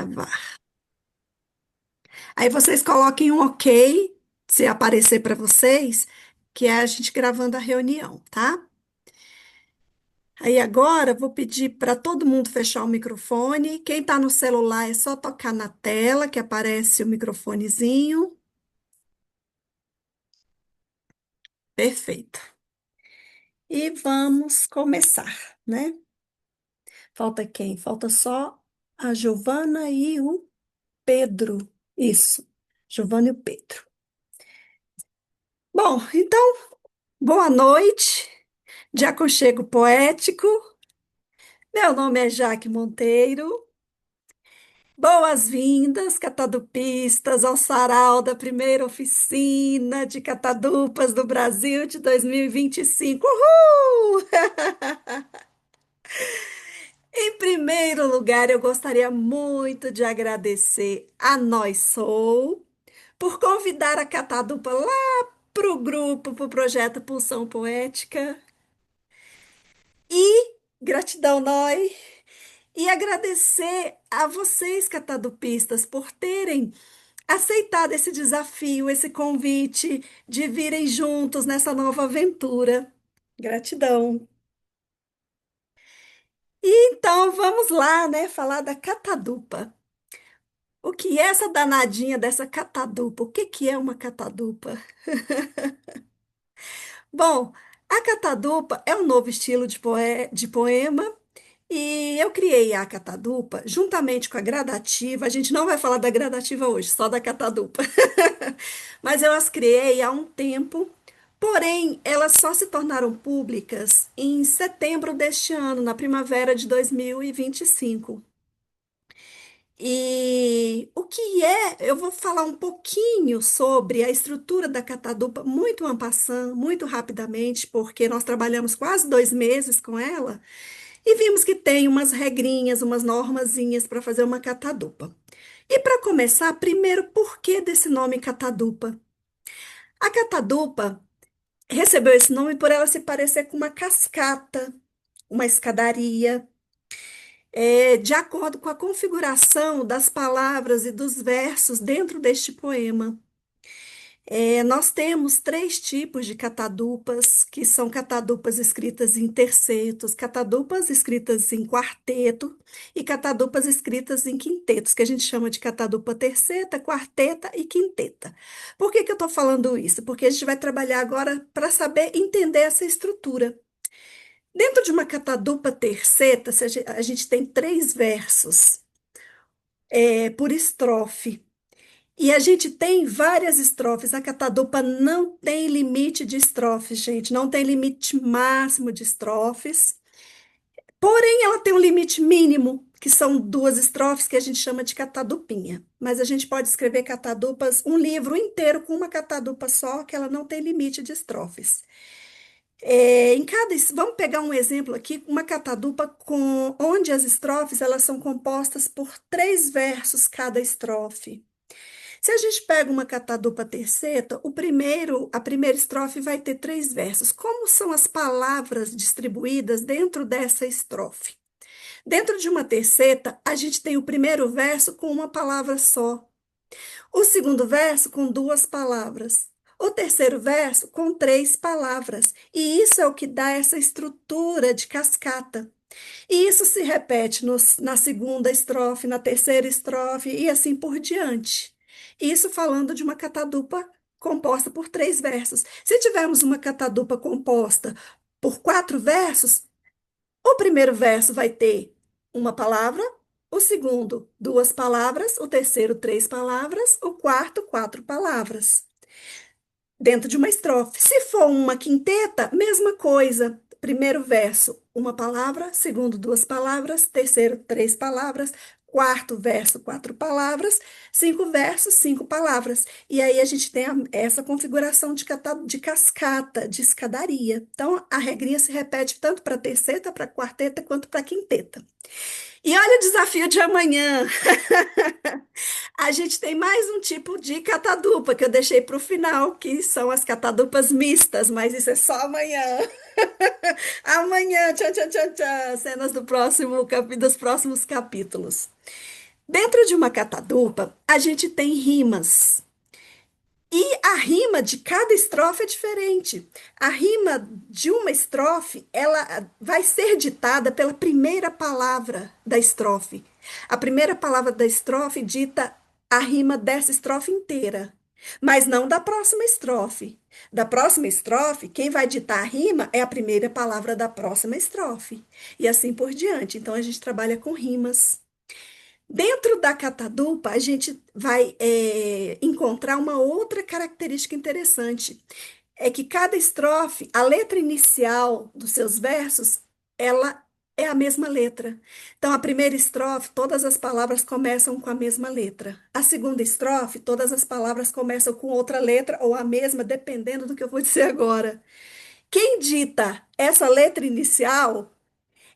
Gravar. Aí vocês coloquem um ok, se aparecer para vocês, que é a gente gravando a reunião, tá? Aí agora eu vou pedir para todo mundo fechar o microfone. Quem está no celular é só tocar na tela que aparece o microfonezinho. Perfeito. E vamos começar, né? Falta quem? Falta só a Giovana e o Pedro. Isso, Giovana e o Pedro. Bom, então, boa noite de aconchego poético. Meu nome é Jaque Monteiro. Boas-vindas, catadupistas, ao sarau da primeira oficina de catadupas do Brasil de 2025. Uhul! Em primeiro lugar, eu gostaria muito de agradecer a Nós Sou por convidar a catadupa lá para o grupo, para o projeto Pulsão Poética. E gratidão, Nós. E agradecer a vocês, catadupistas, por terem aceitado esse desafio, esse convite de virem juntos nessa nova aventura. Gratidão. E então vamos lá, né, falar da catadupa. O que é essa danadinha dessa catadupa? O que que é uma catadupa? Bom, a catadupa é um novo estilo de poema. E eu criei a catadupa juntamente com a gradativa. A gente não vai falar da gradativa hoje, só da catadupa. Mas eu as criei há um tempo, porém elas só se tornaram públicas em setembro deste ano, na primavera de 2025. E o que é? Eu vou falar um pouquinho sobre a estrutura da catadupa, muito en passant, muito rapidamente, porque nós trabalhamos quase 2 meses com ela. E vimos que tem umas regrinhas, umas normazinhas para fazer uma catadupa. E para começar, primeiro, por que desse nome catadupa? A catadupa recebeu esse nome por ela se parecer com uma cascata, uma escadaria, de acordo com a configuração das palavras e dos versos dentro deste poema. Nós temos 3 tipos de catadupas, que são catadupas escritas em tercetos, catadupas escritas em quarteto e catadupas escritas em quintetos, que a gente chama de catadupa terceta, quarteta e quinteta. Por que que eu estou falando isso? Porque a gente vai trabalhar agora para saber entender essa estrutura. Dentro de uma catadupa terceta, se a gente tem 3 versos, por estrofe. E a gente tem várias estrofes. A catadupa não tem limite de estrofes, gente. Não tem limite máximo de estrofes. Porém, ela tem um limite mínimo, que são 2 estrofes que a gente chama de catadupinha. Mas a gente pode escrever catadupas, um livro inteiro com uma catadupa só, que ela não tem limite de estrofes. Vamos pegar um exemplo aqui, uma catadupa onde as estrofes elas são compostas por 3 versos cada estrofe. Se a gente pega uma catadupa terceta, a primeira estrofe vai ter 3 versos. Como são as palavras distribuídas dentro dessa estrofe? Dentro de uma terceta, a gente tem o primeiro verso com uma palavra só, o segundo verso com 2 palavras, o terceiro verso com 3 palavras. E isso é o que dá essa estrutura de cascata. E isso se repete na segunda estrofe, na terceira estrofe e assim por diante. Isso falando de uma catadupa composta por 3 versos. Se tivermos uma catadupa composta por 4 versos, o primeiro verso vai ter uma palavra, o segundo, 2 palavras, o terceiro, 3 palavras, o quarto, 4 palavras dentro de uma estrofe. Se for uma quinteta, mesma coisa. Primeiro verso, uma palavra, segundo, 2 palavras, terceiro, 3 palavras, quarto verso, 4 palavras, 5 versos, 5 palavras. E aí a gente tem essa configuração de cascata, de escadaria. Então a regrinha se repete tanto para terceta, para quarteta, quanto para quinteta. E olha o desafio de amanhã. A gente tem mais um tipo de catadupa que eu deixei para o final, que são as catadupas mistas, mas isso é só amanhã. Amanhã, tchau, tchau, tchau, tchau. Cenas do próximo, dos próximos capítulos. Dentro de uma catadupa, a gente tem rimas. E a rima de cada estrofe é diferente. A rima de uma estrofe, ela vai ser ditada pela primeira palavra da estrofe. A primeira palavra da estrofe dita a rima dessa estrofe inteira, mas não da próxima estrofe. Da próxima estrofe, quem vai ditar a rima é a primeira palavra da próxima estrofe. E assim por diante. Então a gente trabalha com rimas. Dentro da catadupa, a gente vai encontrar uma outra característica interessante. É que cada estrofe, a letra inicial dos seus versos, ela é a mesma letra. Então, a primeira estrofe, todas as palavras começam com a mesma letra. A segunda estrofe, todas as palavras começam com outra letra ou a mesma, dependendo do que eu vou dizer agora. Quem dita essa letra inicial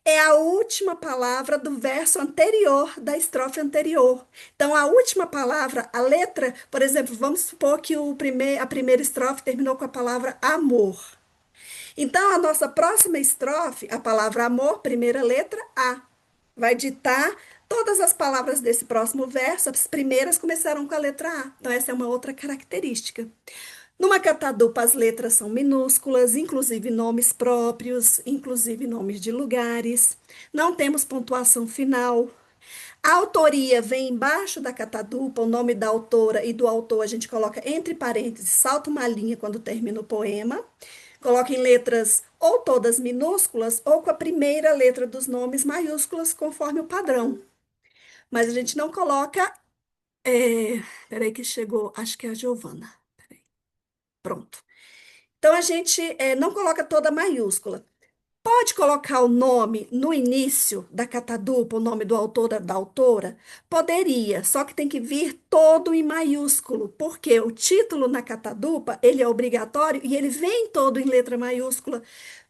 é a última palavra do verso anterior, da estrofe anterior. Então, a última palavra, a letra, por exemplo, vamos supor que a primeira estrofe terminou com a palavra amor. Então, a nossa próxima estrofe, a palavra amor, primeira letra A, vai ditar todas as palavras desse próximo verso, as primeiras começaram com a letra A. Então, essa é uma outra característica. Numa catadupa, as letras são minúsculas, inclusive nomes próprios, inclusive nomes de lugares. Não temos pontuação final. A autoria vem embaixo da catadupa, o nome da autora e do autor a gente coloca entre parênteses, salta uma linha quando termina o poema. Coloca em letras ou todas minúsculas ou com a primeira letra dos nomes maiúsculas, conforme o padrão. Mas a gente não coloca. Peraí, que chegou, acho que é a Giovana. Pronto. Então, a gente não coloca toda maiúscula. Pode colocar o nome no início da catadupa, o nome do autor, da autora? Poderia, só que tem que vir todo em maiúsculo, porque o título na catadupa, ele é obrigatório e ele vem todo em letra maiúscula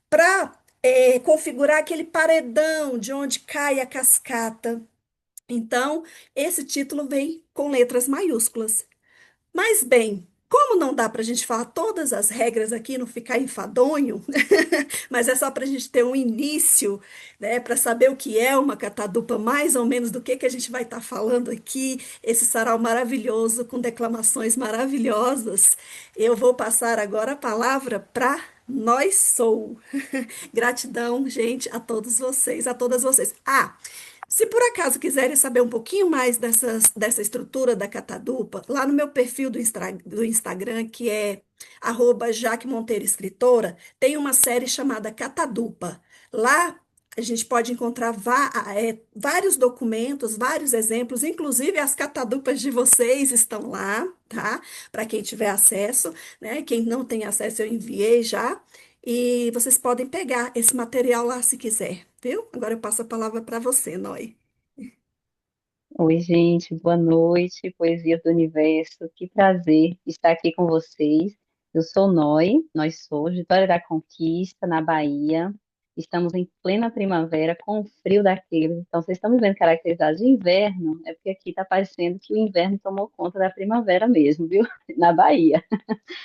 para configurar aquele paredão de onde cai a cascata. Então, esse título vem com letras maiúsculas. Mas bem, como não dá para a gente falar todas as regras aqui, não ficar enfadonho, mas é só para a gente ter um início, né, para saber o que é uma catadupa, mais ou menos do que a gente vai estar falando aqui, esse sarau maravilhoso, com declamações maravilhosas, eu vou passar agora a palavra para nós sou. Gratidão, gente, a todos vocês, a todas vocês. Ah, se por acaso quiserem saber um pouquinho mais dessa estrutura da catadupa, lá no meu perfil do Instagram, que é @Jaque Monteiro Escritora, tem uma série chamada Catadupa. Lá a gente pode encontrar vários documentos, vários exemplos, inclusive as catadupas de vocês estão lá, tá? Para quem tiver acesso, né? Quem não tem acesso, eu enviei já. E vocês podem pegar esse material lá se quiser, viu? Agora eu passo a palavra para você, Noi. Oi, gente, boa noite, Poesias do Universo. Que prazer estar aqui com vocês. Eu sou nós somos Vitória da Conquista, na Bahia. Estamos em plena primavera, com o frio daquele. Então, vocês estão me vendo caracterizado de inverno, é porque aqui está parecendo que o inverno tomou conta da primavera mesmo, viu? Na Bahia,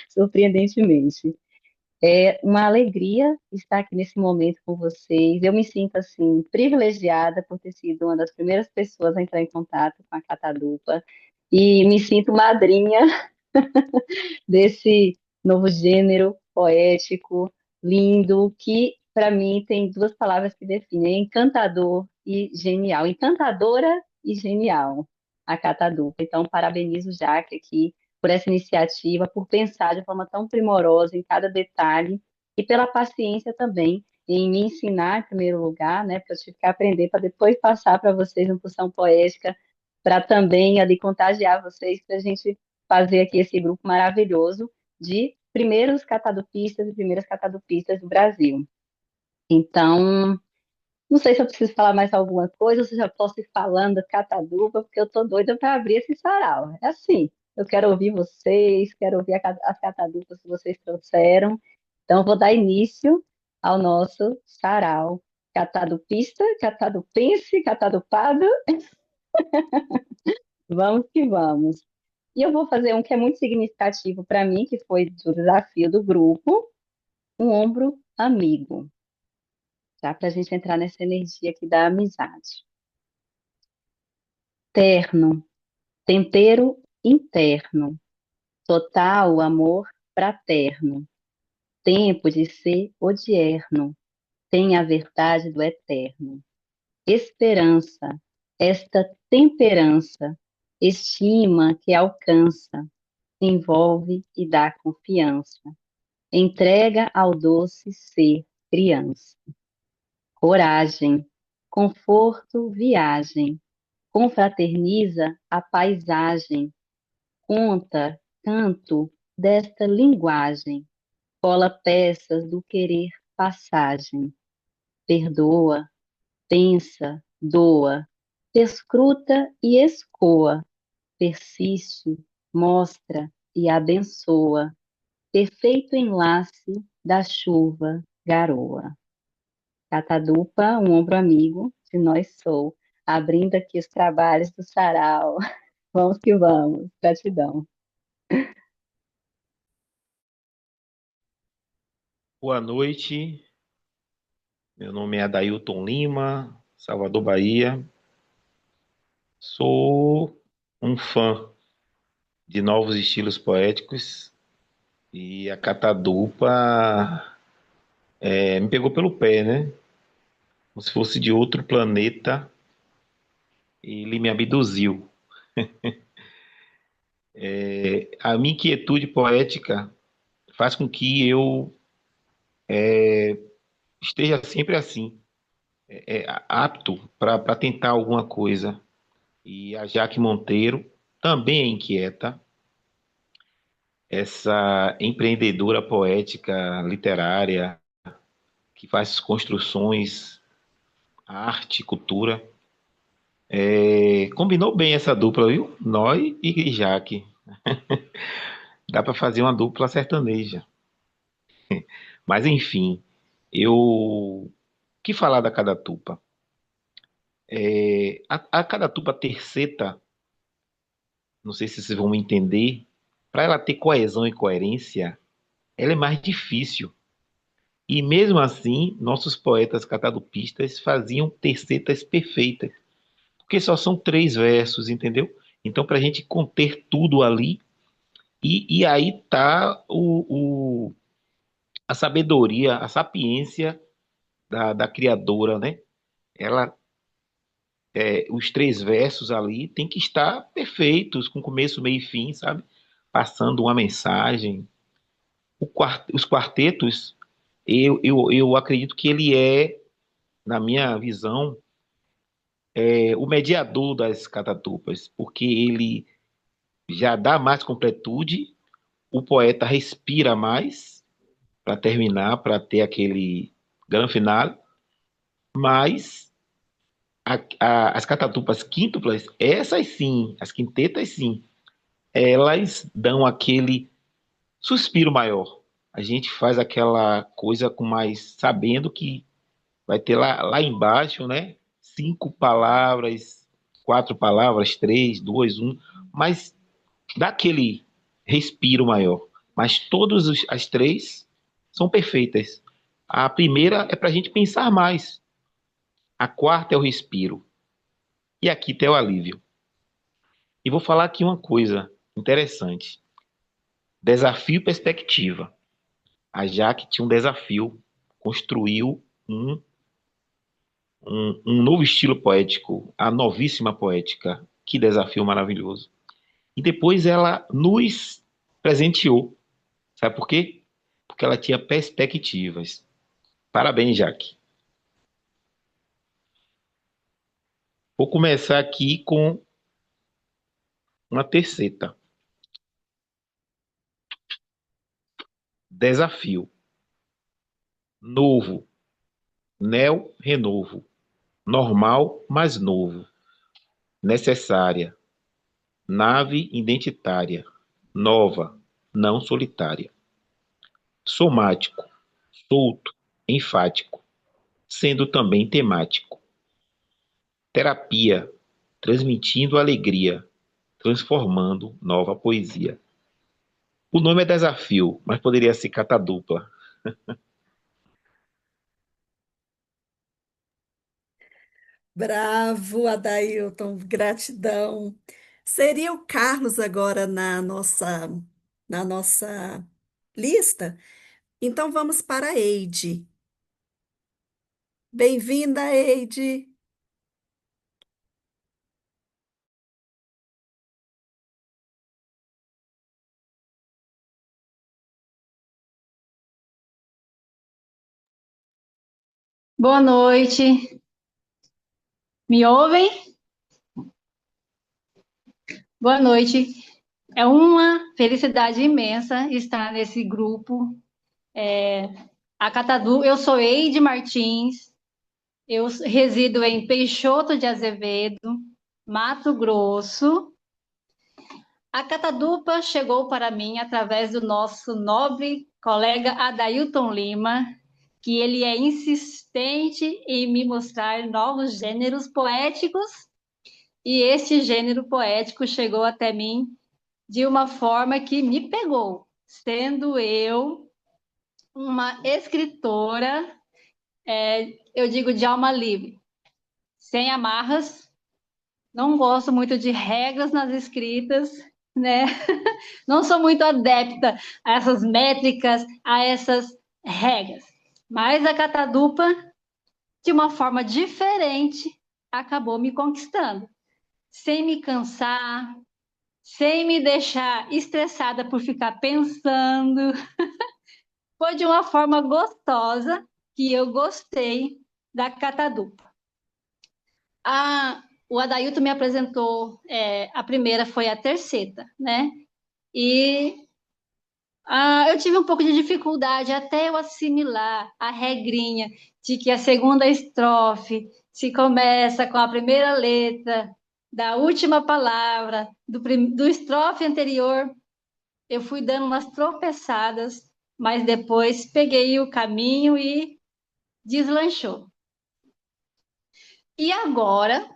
surpreendentemente. É uma alegria estar aqui nesse momento com vocês. Eu me sinto assim privilegiada por ter sido uma das primeiras pessoas a entrar em contato com a Catadupa e me sinto madrinha desse novo gênero poético, lindo, que para mim tem duas palavras que definem: encantador e genial. Encantadora e genial, a Catadupa. Então, parabenizo o Jaque aqui por essa iniciativa, por pensar de forma tão primorosa em cada detalhe e pela paciência também em me ensinar em primeiro lugar, né, para eu tive que aprender para depois passar para vocês uma porção poética, para também ali contagiar vocês, para a gente fazer aqui esse grupo maravilhoso de primeiros catadupistas e primeiras catadupistas do Brasil. Então, não sei se eu preciso falar mais alguma coisa, ou se eu já posso ir falando catadupa, porque eu tô doida para abrir esse sarau. É assim, eu quero ouvir vocês, quero ouvir as catadupas que vocês trouxeram. Então, vou dar início ao nosso sarau. Catadupista, catadupense, catadupado, vamos que vamos. E eu vou fazer um que é muito significativo para mim, que foi do desafio do grupo, um ombro amigo, tá? Para a gente entrar nessa energia aqui da amizade. terno, tempero interno, total amor fraterno, tempo de ser odierno, tem a verdade do eterno. Esperança, esta temperança, estima que alcança, envolve e dá confiança, entrega ao doce ser criança. Coragem, conforto, viagem, confraterniza a paisagem, conta, canto desta linguagem, cola peças do querer passagem, perdoa, pensa, doa, perscruta e escoa, persiste, mostra e abençoa, perfeito enlace da chuva, garoa. Catadupa, um ombro amigo de nós sou, abrindo aqui os trabalhos do sarau. Vamos que vamos. Gratidão. Boa noite, meu nome é Adailton Lima, Salvador, Bahia. Sou um fã de novos estilos poéticos e a Catadupa me pegou pelo pé, né? Como se fosse de outro planeta e ele me abduziu. A minha inquietude poética faz com que eu esteja sempre assim, apto para tentar alguma coisa. E a Jaque Monteiro também é inquieta, essa empreendedora poética literária que faz construções, arte, cultura. Combinou bem essa dupla, viu? Nós e Jaque. Dá para fazer uma dupla sertaneja. Mas enfim, eu que falar da Cadatupa? A Cadatupa terceta, não sei se vocês vão me entender, para ela ter coesão e coerência, ela é mais difícil. E mesmo assim, nossos poetas catadupistas faziam tercetas perfeitas, porque só são três versos, entendeu? Então, para a gente conter tudo ali, e aí tá a sabedoria, a sapiência da criadora, né? Ela, os três versos ali tem que estar perfeitos, com começo, meio e fim, sabe? Passando uma mensagem. Os quartetos, eu acredito que ele na minha visão, o mediador das catatupas, porque ele já dá mais completude, o poeta respira mais para terminar, para ter aquele grande final, mas as catatupas quíntuplas, essas sim, as quintetas sim, elas dão aquele suspiro maior. A gente faz aquela coisa com mais, sabendo que vai ter lá embaixo, né? Cinco palavras, quatro palavras, três, duas, um, mas dá aquele respiro maior. Mas todas as três são perfeitas. A primeira é para a gente pensar mais. A quarta é o respiro. E a quinta é o alívio. E vou falar aqui uma coisa interessante. Desafio e perspectiva. A Jaque tinha um desafio, construiu um novo estilo poético, a novíssima poética. Que desafio maravilhoso. E depois ela nos presenteou. Sabe por quê? Porque ela tinha perspectivas. Parabéns, Jaque. Vou começar aqui com uma terceira. Desafio. Novo. Neo, renovo. Normal, mais novo. Necessária. Nave identitária. Nova, não solitária. Somático. Solto, enfático. Sendo também temático. Terapia. Transmitindo alegria. Transformando nova poesia. O nome é desafio, mas poderia ser catadupla. Bravo, Adailton, gratidão. Seria o Carlos agora na nossa lista? Então vamos para a Eide. Bem-vinda, Eide. Boa noite, me ouvem? Boa noite. É uma felicidade imensa estar nesse grupo. A Catadu, eu sou Eide Martins, eu resido em Peixoto de Azevedo, Mato Grosso. A Catadupa chegou para mim através do nosso nobre colega Adailton Lima, que ele é insistente em me mostrar novos gêneros poéticos. E esse gênero poético chegou até mim de uma forma que me pegou, sendo eu uma escritora, eu digo de alma livre, sem amarras, não gosto muito de regras nas escritas, né? Não sou muito adepta a essas métricas, a essas regras. Mas a Catadupa, de uma forma diferente, acabou me conquistando, sem me cansar, sem me deixar estressada por ficar pensando. Foi de uma forma gostosa que eu gostei da catadupa. O Adailton me apresentou, a primeira foi a terceta, né? E eu tive um pouco de dificuldade até eu assimilar a regrinha de que a segunda estrofe se começa com a primeira letra da última palavra do estrofe anterior. Eu fui dando umas tropeçadas, mas depois peguei o caminho e deslanchou. E agora,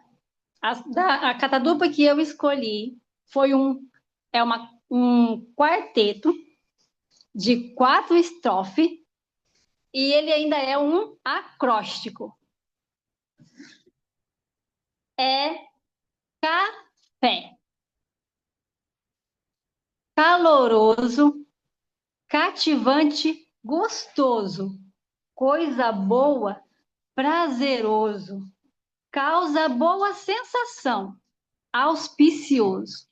a catadupa que eu escolhi foi um quarteto de 4 estrofes e ele ainda é um acróstico. É café. Caloroso, cativante, gostoso, coisa boa, prazeroso, causa boa sensação, auspicioso,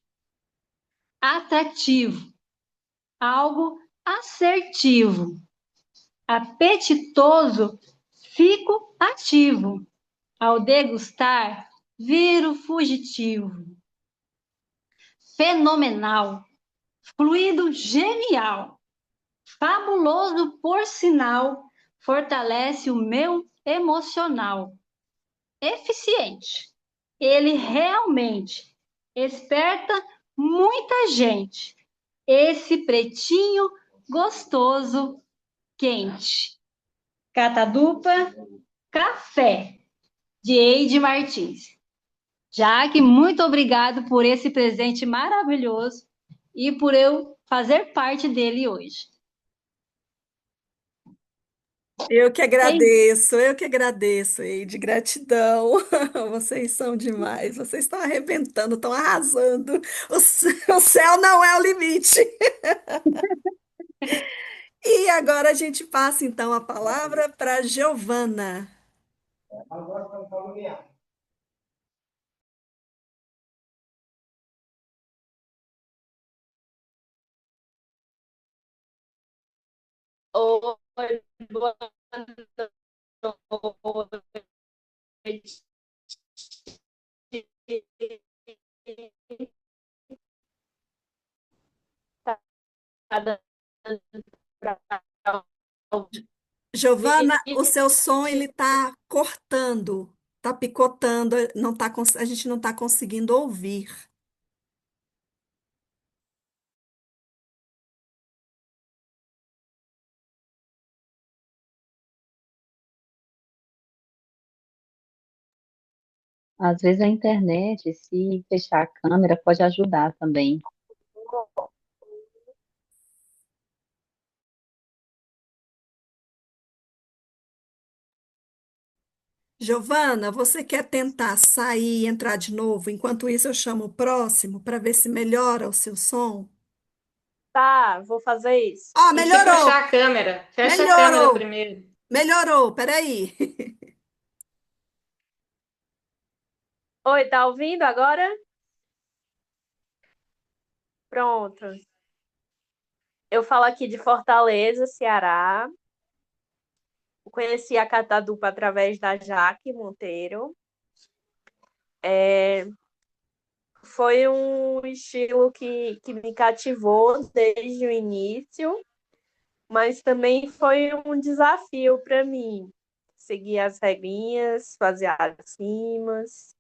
atrativo, algo assertivo, apetitoso, fico ativo, ao degustar, viro fugitivo, fenomenal, fluido genial, fabuloso por sinal, fortalece o meu emocional, eficiente. Ele realmente esperta muita gente. Esse pretinho gostoso, quente. Catadupa Café, de Eide Martins. Jaque, muito obrigado por esse presente maravilhoso e por eu fazer parte dele hoje. Eu que agradeço, Eide, gratidão. Vocês são demais, vocês estão arrebentando, estão arrasando. O céu não é o limite. E agora a gente passa então a palavra para Giovana. Oi, boa noite. Tá dando pra Giovana, o ouvir? seu som ele está cortando, está picotando, a gente não está conseguindo ouvir. Às vezes a internet, se fechar a câmera, pode ajudar também. Giovana, você quer tentar sair e entrar de novo? Enquanto isso, eu chamo o próximo para ver se melhora o seu som. Tá, vou fazer isso. Ó, Tem que fechar melhorou! a câmera. Fecha a câmera Melhorou! primeiro. Melhorou, peraí. Oi, tá ouvindo agora? Pronto. Eu falo aqui de Fortaleza, Ceará. Conheci a Catadupa através da Jaque Monteiro. Foi um estilo que me cativou desde o início, mas também foi um desafio para mim. Seguir as regrinhas, fazer as rimas.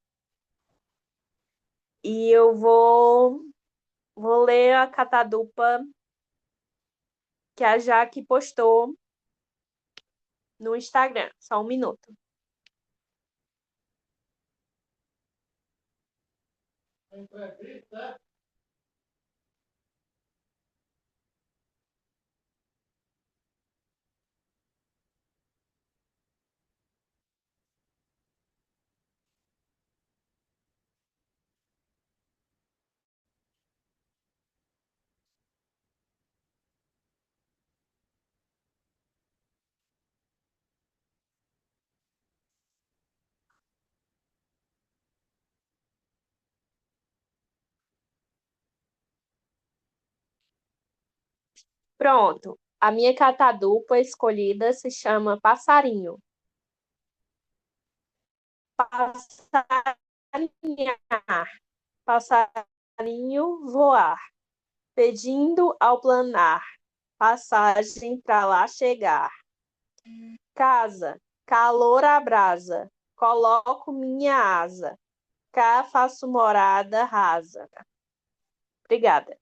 E eu vou ler a Catadupa que a Jaque postou no Instagram. Só um minuto. Pronto. A minha catadupa escolhida se chama Passarinho. Passarinhar, passarinho voar, pedindo ao planar, passagem para lá chegar. Casa, calor abrasa, coloco minha asa, cá faço morada rasa. Obrigada.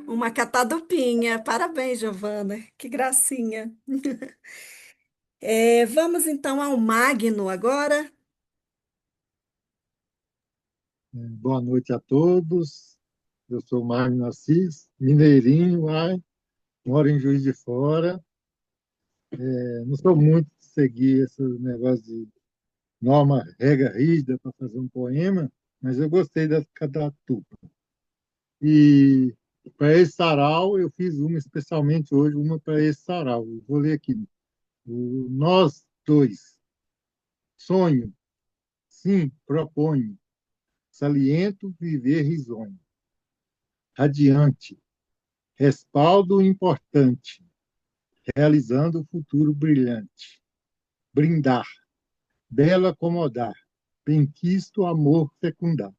Uma catadupinha. Parabéns, Giovana. Que gracinha. Vamos então ao Magno agora. Boa noite a todos. Eu sou Magno Assis, mineirinho, moro em Juiz de Fora. Não sou muito de seguir esse negócio de norma, regra rígida para fazer um poema, mas eu gostei da Catatupa. E para esse sarau, eu fiz uma especialmente hoje, uma para esse sarau. Eu vou ler aqui. Nós dois. Sonho, sim, proponho. Saliento, viver risonho. Radiante, respaldo importante, realizando o futuro brilhante. Brindar, belo acomodar, benquisto amor fecundar.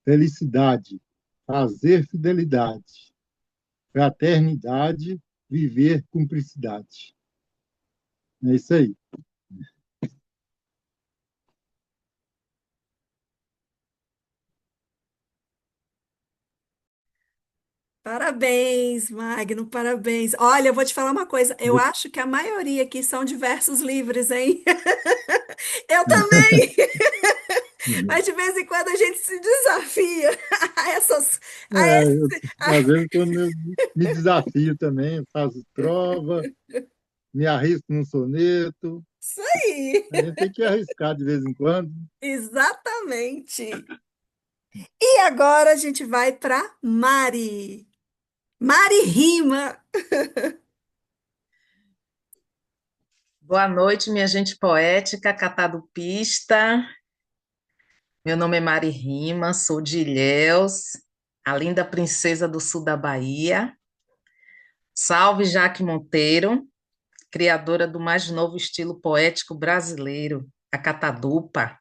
Felicidade, fazer fidelidade. Fraternidade, viver cumplicidade. É isso aí. Parabéns, Magno, parabéns. Olha, eu vou te falar uma coisa. Eu acho que a maioria aqui são de versos livres, hein? Eu também, mas de vez em quando a gente se desafia a essas, a esse, Às vezes, quando eu me desafio também, eu faço trova, me arrisco num soneto. isso aí. A gente tem que arriscar de vez em quando. Exatamente. E agora a gente vai para Mari. Mari Rima. Boa noite, minha gente poética, catadupista. Meu nome é Mari Rima, sou de Ilhéus, a linda princesa do sul da Bahia. Salve Jaque Monteiro, criadora do mais novo estilo poético brasileiro, a catadupa.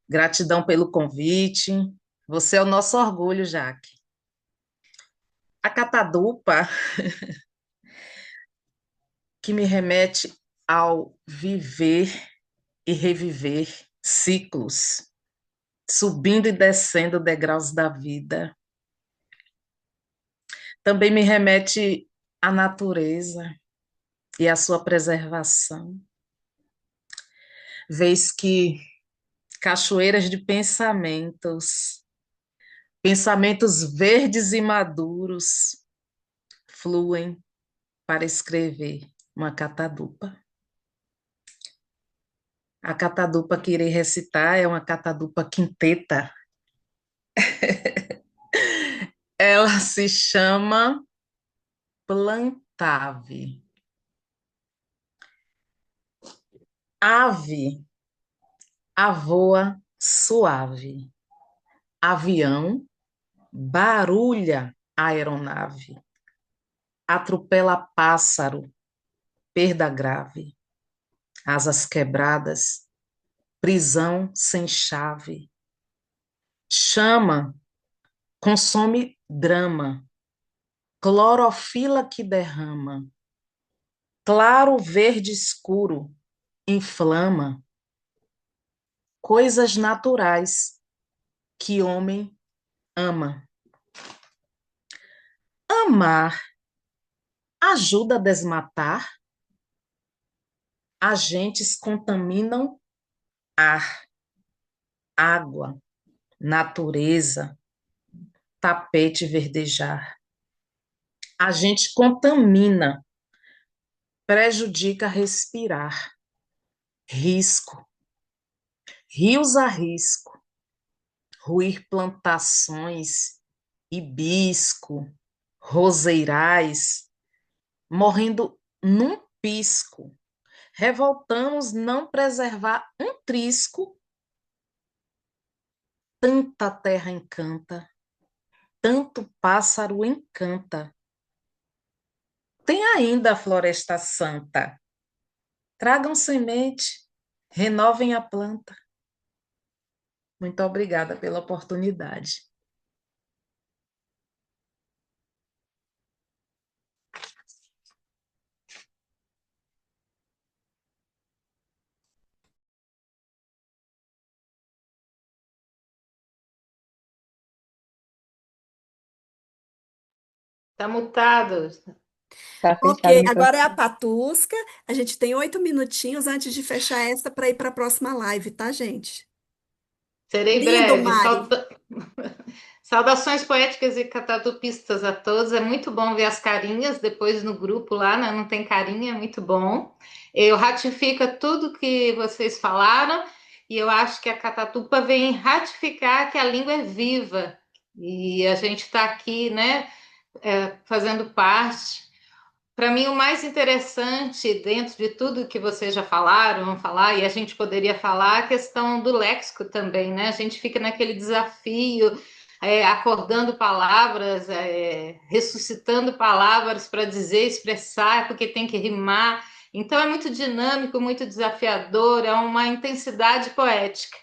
Gratidão pelo convite. Você é o nosso orgulho, Jaque. A catadupa, que me remete ao viver e reviver ciclos, subindo e descendo degraus da vida. Também me remete à natureza e à sua preservação. Vez que cachoeiras de pensamentos, pensamentos verdes e maduros, fluem para escrever uma catadupa. A catadupa que irei recitar é uma catadupa quinteta. Ela se chama plantave. Ave, avoa suave. Avião, barulha aeronave. Atropela pássaro, perda grave. Asas quebradas, prisão sem chave. Chama, consome drama. Clorofila que derrama. Claro verde escuro, inflama. Coisas naturais que homem ama. Amar ajuda a desmatar. Agentes contaminam ar, água, natureza, tapete verdejar. A gente contamina, prejudica respirar. Risco, rios a risco, ruir plantações, hibisco, roseirais, morrendo num pisco. Revoltamos não preservar um trisco. Tanta terra encanta, tanto pássaro encanta. Tem ainda a floresta santa. Tragam semente, renovem a planta. Muito obrigada pela oportunidade. Tá mutado. Tá fechado o Ok, agora é a microfone. Patusca. A gente tem 8 minutinhos antes de fechar essa para ir para a próxima live, tá, gente? Serei Lindo, breve. Mari. Saudações poéticas e catatupistas a todos. É muito bom ver as carinhas depois no grupo lá, né? Não tem carinha, é muito bom. Eu ratifico tudo que vocês falaram e eu acho que a catatupa vem ratificar que a língua é viva e a gente está aqui, né? Fazendo parte. Para mim, o mais interessante dentro de tudo que vocês já falaram, vão falar, e a gente poderia falar, a questão do léxico também, né? A gente fica naquele desafio, acordando palavras, ressuscitando palavras para dizer, expressar, porque tem que rimar. Então, é muito dinâmico, muito desafiador, é uma intensidade poética.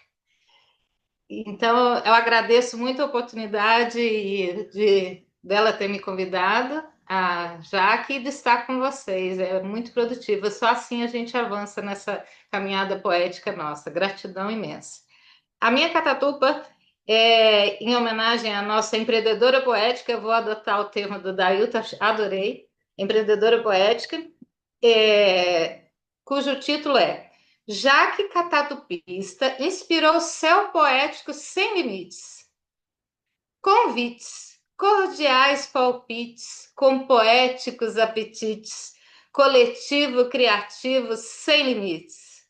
Então, eu agradeço muito a oportunidade dela ter me convidado, a Jaque, de estar com vocês. É muito produtiva. Só assim a gente avança nessa caminhada poética nossa. Gratidão imensa. A minha catatupa é em homenagem à nossa empreendedora poética. Eu vou adotar o termo do Dailton, adorei. Empreendedora poética, cujo título é Jaque Catatupista inspirou céu poético sem limites. Convites, cordiais palpites, com poéticos apetites, coletivo criativo sem limites.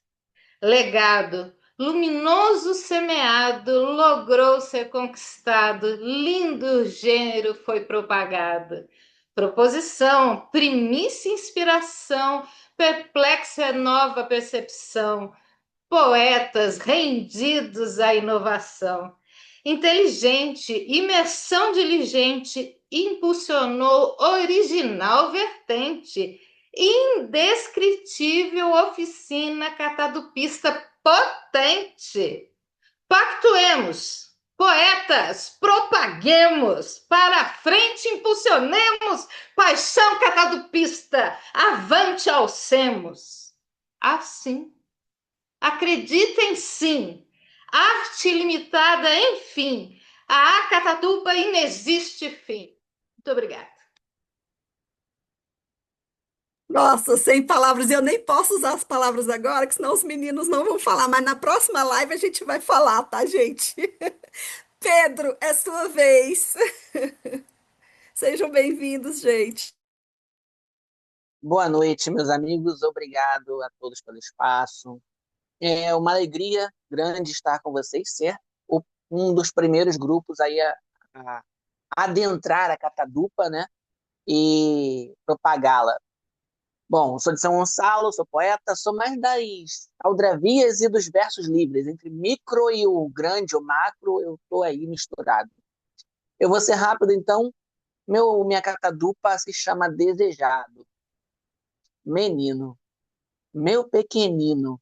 Legado, luminoso semeado, logrou ser conquistado, lindo gênero foi propagado. Proposição, primícia inspiração, perplexa nova percepção, poetas rendidos à inovação. Inteligente, imersão diligente, impulsionou original vertente, indescritível oficina catadupista potente. Pactuemos, poetas, propaguemos, para a frente impulsionemos, paixão catadupista, avante alcemos. Assim, acreditem sim, arte limitada, enfim, a catatuba inexiste fim. Muito obrigada. Nossa, sem palavras. Eu nem posso usar as palavras agora, que senão os meninos não vão falar. Mas na próxima live a gente vai falar, tá, gente? Pedro, é sua vez. Sejam bem-vindos, gente. Boa noite, meus amigos. Obrigado a todos pelo espaço. É uma alegria grande estar com vocês, ser um dos primeiros grupos aí a adentrar a catadupa, né? E propagá-la. Bom, sou de São Gonçalo, sou poeta, sou mais das aldravias e dos versos livres. Entre micro e o grande, o macro, eu estou aí misturado. Eu vou ser rápido, então. Minha catadupa se chama Desejado. Menino, meu pequenino,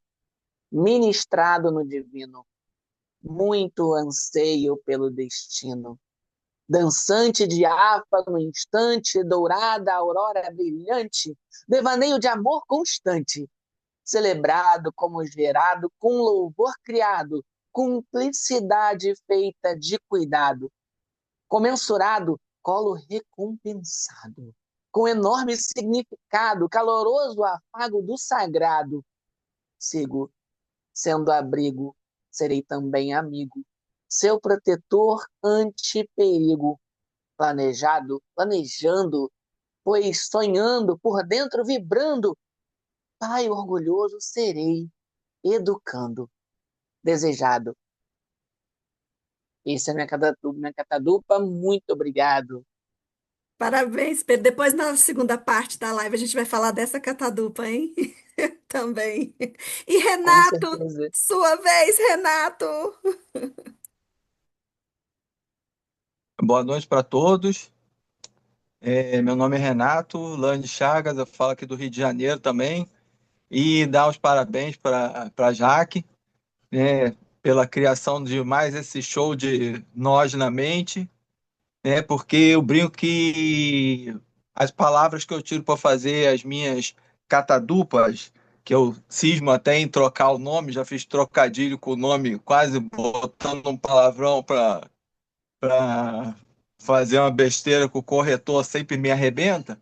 ministrado no divino, muito anseio pelo destino. Dançante diáfano instante, dourada aurora brilhante, devaneio de amor constante, celebrado como gerado, com louvor criado, cumplicidade feita de cuidado, comensurado, colo recompensado, com enorme significado, caloroso afago do sagrado. Sigo sendo abrigo, serei também amigo, seu protetor ante perigo, planejado, planejando, pois sonhando, por dentro vibrando, pai orgulhoso serei, educando, desejado. Esse é minha catadupa, muito obrigado. Parabéns, Pedro. Depois, na segunda parte da live, a gente vai falar dessa catadupa, hein? Também. E Com Renato, certeza. sua vez, Renato. Boa noite para todos. Meu nome é Renato Lande Chagas, eu falo aqui do Rio de Janeiro também. E dar os parabéns para a Jaque, né, pela criação de mais esse show de Nós na Mente, né, porque eu brinco que as palavras que eu tiro para fazer as minhas catadupas, que eu cismo até em trocar o nome, já fiz trocadilho com o nome, quase botando um palavrão para fazer uma besteira que o corretor sempre me arrebenta,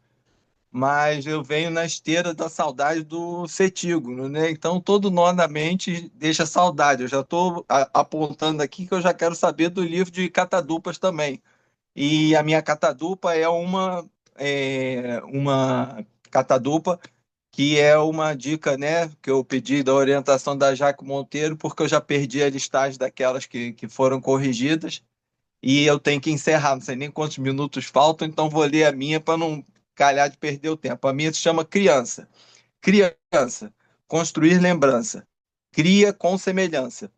mas eu venho na esteira da saudade do Cetígono, né? Então todo nó na mente deixa saudade. Eu já estou apontando aqui que eu já quero saber do livro de catadupas também. E a minha catadupa é uma catadupa que é uma dica, né, que eu pedi da orientação da Jaque Monteiro, porque eu já perdi a listagem daquelas que foram corrigidas e eu tenho que encerrar, não sei nem quantos minutos faltam, então vou ler a minha para não calhar de perder o tempo. A minha se chama Criança. Criança, construir lembrança. Cria com semelhança.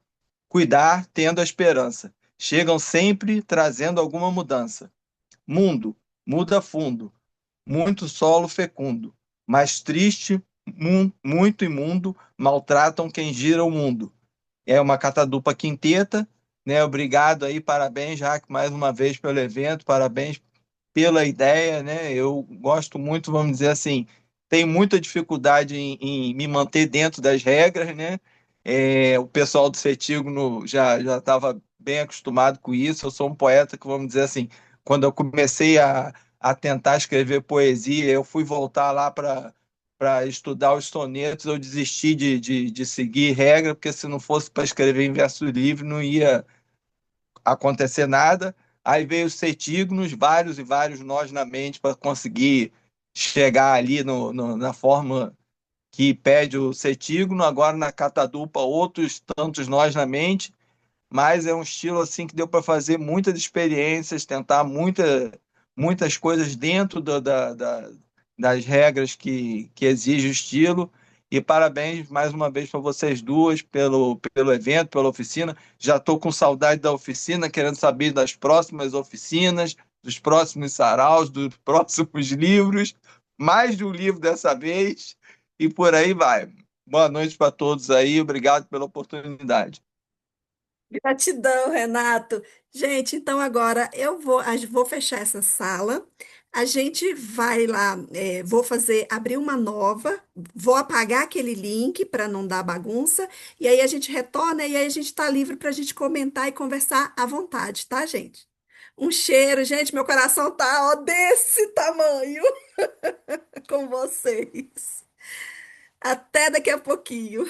Cuidar tendo a esperança. Chegam sempre trazendo alguma mudança. Mundo, muda fundo. Muito solo fecundo. Mas triste, muito imundo, maltratam quem gira o mundo. É uma catadupa quinteta, né? Obrigado aí, parabéns, Jaque, mais uma vez pelo evento, parabéns pela ideia, né? Eu gosto muito, vamos dizer assim, tenho muita dificuldade em me manter dentro das regras, né? O pessoal do Cetígono já estava bem acostumado com isso. Eu sou um poeta que, vamos dizer assim, quando eu comecei a tentar escrever poesia, eu fui voltar lá para estudar os sonetos, eu desisti de seguir regra, porque se não fosse para escrever em verso livre, não ia acontecer nada. Aí veio os cetígonos, vários e vários nós na mente para conseguir chegar ali na forma que pede o cetígono. Agora na catadupa, outros tantos nós na mente, mas é um estilo assim que deu para fazer muitas experiências, tentar muitas coisas dentro das regras que exige o estilo. E parabéns mais uma vez para vocês duas pelo evento, pela oficina. Já estou com saudade da oficina, querendo saber das próximas oficinas, dos próximos saraus, dos próximos livros, mais de um livro dessa vez, e por aí vai. Boa noite para todos aí, obrigado pela oportunidade. Gratidão, Renato. Gente, então agora vou fechar essa sala. A gente vai lá, vou abrir uma nova, vou apagar aquele link para não dar bagunça, e aí a gente retorna e aí a gente está livre para a gente comentar e conversar à vontade, tá, gente? Um cheiro, gente, meu coração tá, ó, desse tamanho com vocês. Até daqui a pouquinho.